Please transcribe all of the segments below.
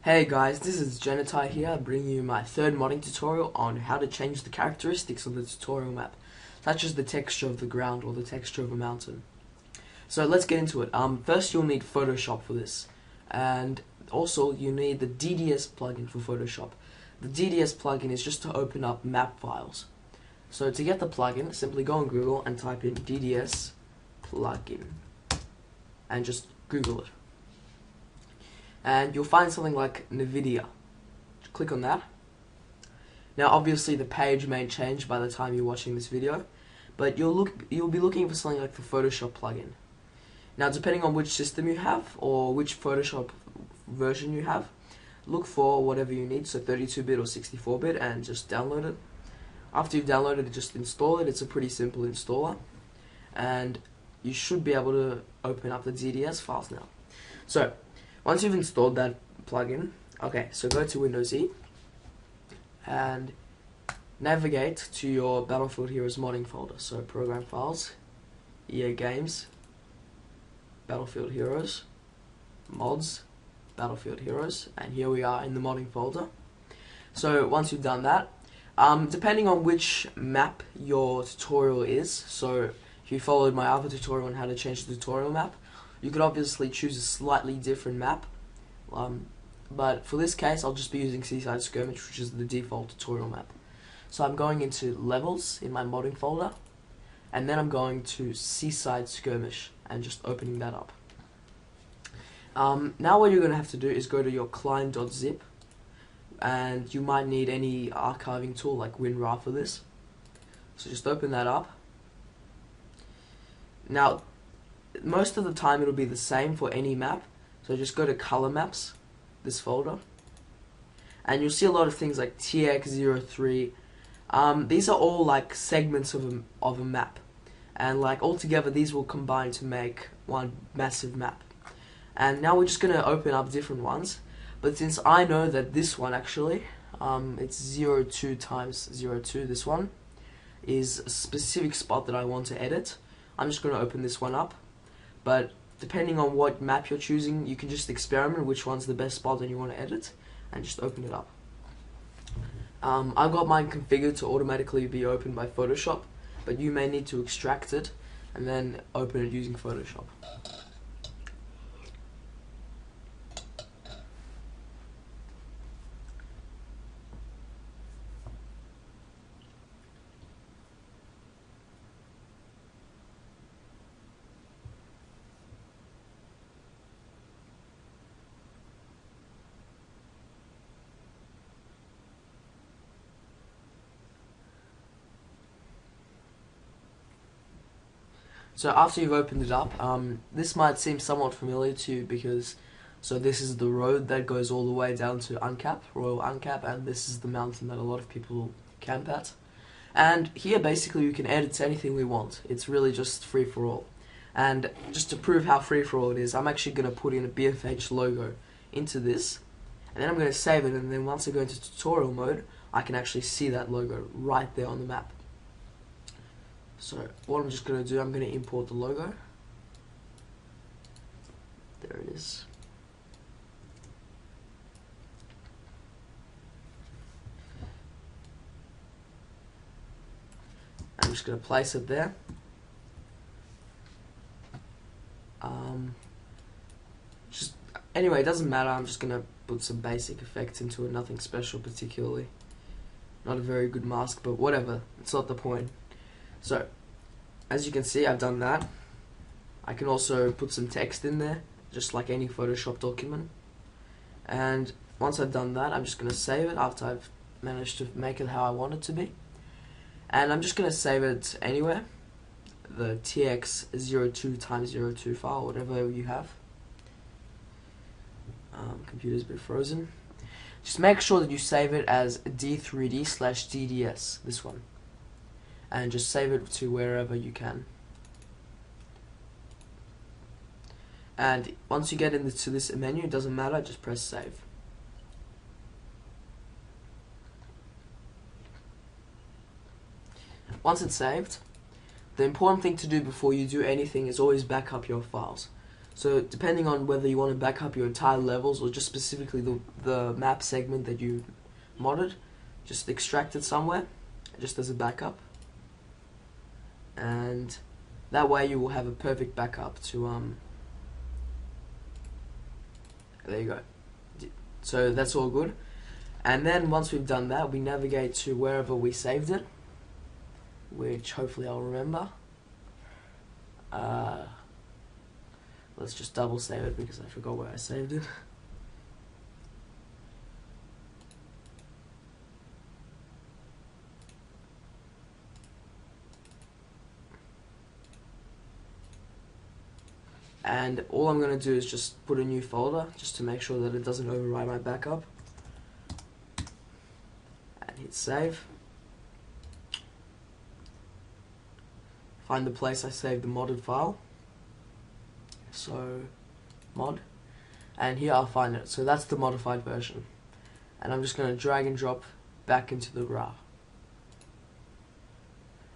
Hey guys, this is Genitai here, bringing you my third modding tutorial on how to change the characteristics of the tutorial map, such as the texture of the ground or the texture of a mountain. So let's get into it. First you'll need Photoshop for this, and also you need the DDS plugin for Photoshop. The DDS plugin is just to open up map files. So to get the plugin, simply go on Google and type in DDS plugin, and just Google it. And you'll find something like NVIDIA. Click on that. Now obviously the page may change by the time you're watching this video, but you'll be looking for something like the Photoshop plugin. Now depending on which system you have or which Photoshop version you have, look for whatever you need, so 32-bit or 64-bit, and just download it. After you've downloaded it, just install it. It's a pretty simple installer, and you should be able to open up the DDS files now. So once you've installed that plugin, okay, so go to Windows E and navigate to your Battlefield Heroes modding folder. So Program Files, EA Games, Battlefield Heroes, Mods, Battlefield Heroes, and here we are in the modding folder. So once you've done that, depending on which map your tutorial is, so if you followed my other tutorial on how to change the tutorial map, you could obviously choose a slightly different map, but for this case I'll just be using Seaside Skirmish, which is the default tutorial map. So I'm going into Levels in my modding folder, and then I'm going to Seaside Skirmish and just opening that up. Now what you're going to have to do is go to your client.zip, and you might need any archiving tool like WinRAR for this. So just open that up. Now most of the time it'll be the same for any map, so just go to color maps, this folder, and you'll see a lot of things like TX03. These are all like segments of a map, and like altogether these will combine to make one massive map. And now we're just going to open up different ones, but since I know that this one actually, it's 02 times 02, this one is a specific spot that I want to edit, I'm just going to open this one up. But depending on what map you're choosing, you can just experiment which one's the best spot that you want to edit, and just open it up. I've got mine configured to automatically be opened by Photoshop, but you may need to extract it and then open it using Photoshop. So after you've opened it up, this might seem somewhat familiar to you because, so this is the road that goes all the way down to Uncap, Royal Uncap, and this is the mountain that a lot of people camp at. And here basically we can edit anything we want. It's really just free for all. And just to prove how free for all it is, I'm actually going to put in a BFH logo into this, and then I'm going to save it, and then once I go into tutorial mode, I can actually see that logo right there on the map. So what I'm just going to do, I'm going to import the logo. There it is. I'm just going to place it there. Anyway, it doesn't matter, I'm just going to put some basic effects into it, nothing special particularly. Not a very good mask, but whatever, it's not the point. So, as you can see, I've done that. I can also put some text in there, just like any Photoshop document. And once I've done that, I'm just going to save it after I've managed to make it how I want it to be. And I'm just going to save it anywhere, the TX02 times 02 file, whatever you have. Computer's a bit frozen. Just make sure that you save it as D3D/DDS, this one. And just save it to wherever you can. And once you get into this menu, it doesn't matter, just press save. Once it's saved, the important thing to do before you do anything is always back up your files. So depending on whether you want to back up your entire levels or just specifically the map segment that you modded, just extract it somewhere, just as a backup. And that way you will have a perfect backup to there you go. So that's all good. And then once we've done that, we navigate to wherever we saved it, which hopefully I'll remember. Let's just double save it because I forgot where I saved it. And all I'm going to do is just put a new folder just to make sure that it doesn't override my backup. And hit save. Find the place I saved the modded file. So, mod. And here I'll find it. So that's the modified version. And I'm just going to drag and drop back into the graph.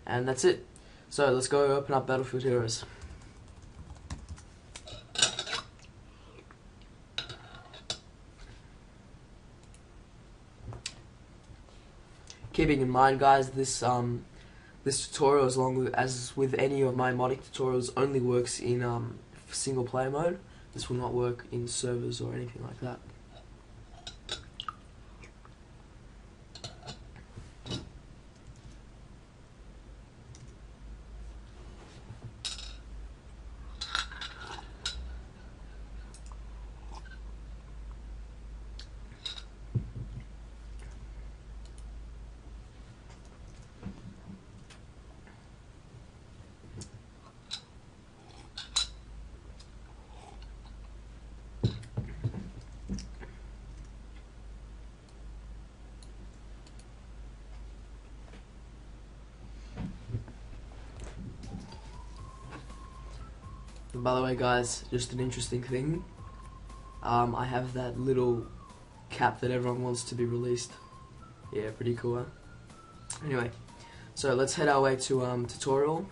And that's it. So let's go open up Battlefield Heroes. Keeping in mind, guys, this tutorial, as with any of my modding tutorials, only works in single player mode. This will not work in servers or anything like that. And by the way, guys, just an interesting thing. I have that little cap that everyone wants to be released. Yeah, pretty cool, huh? Anyway, so let's head our way to tutorial.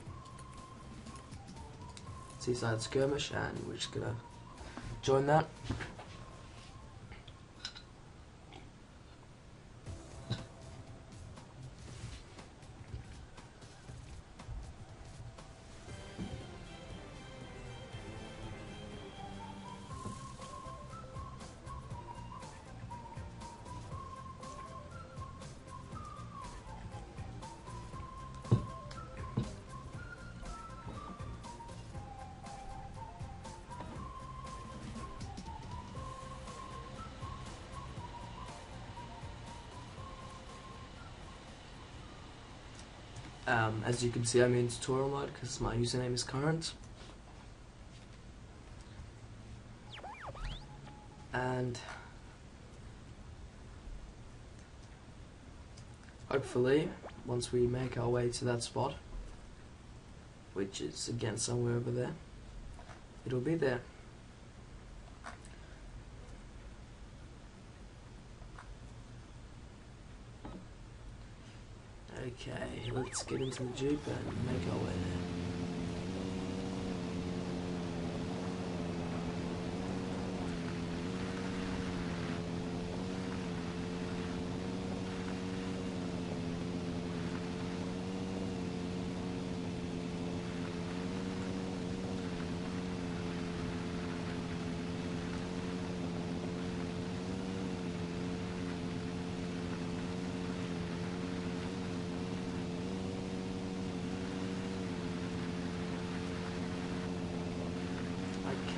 Seaside Skirmish, and we're just gonna join that. As you can see, I'm in tutorial mode because my username is current. And hopefully, once we make our way to that spot, which is again somewhere over there, it'll be there. Okay, let's get into the Jeep and make our way there.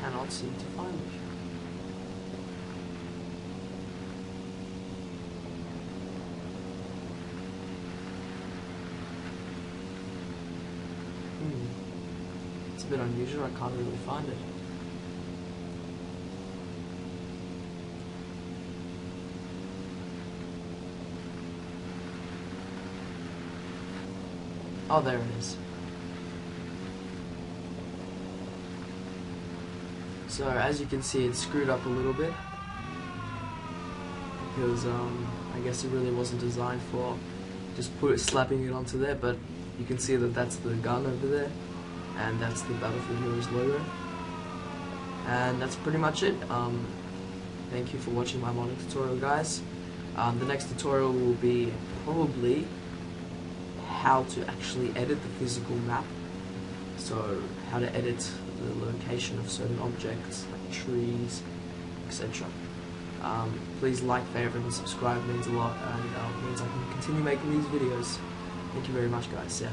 Cannot seem to find it. It's a bit unusual, I can't really find it. Oh, there it is. So as you can see, it's screwed up a little bit because I guess it really wasn't designed for just slapping it onto there, but you can see that that's the gun over there and that's the Battlefield Heroes logo. And that's pretty much it. Thank you for watching my modding tutorial, guys. The next tutorial will be probably how to actually edit the physical map. So how to edit the location of certain objects like trees, etc. Please like, favorite, and subscribe. It means a lot, and means I can continue making these videos. Thank you very much, guys. Yeah.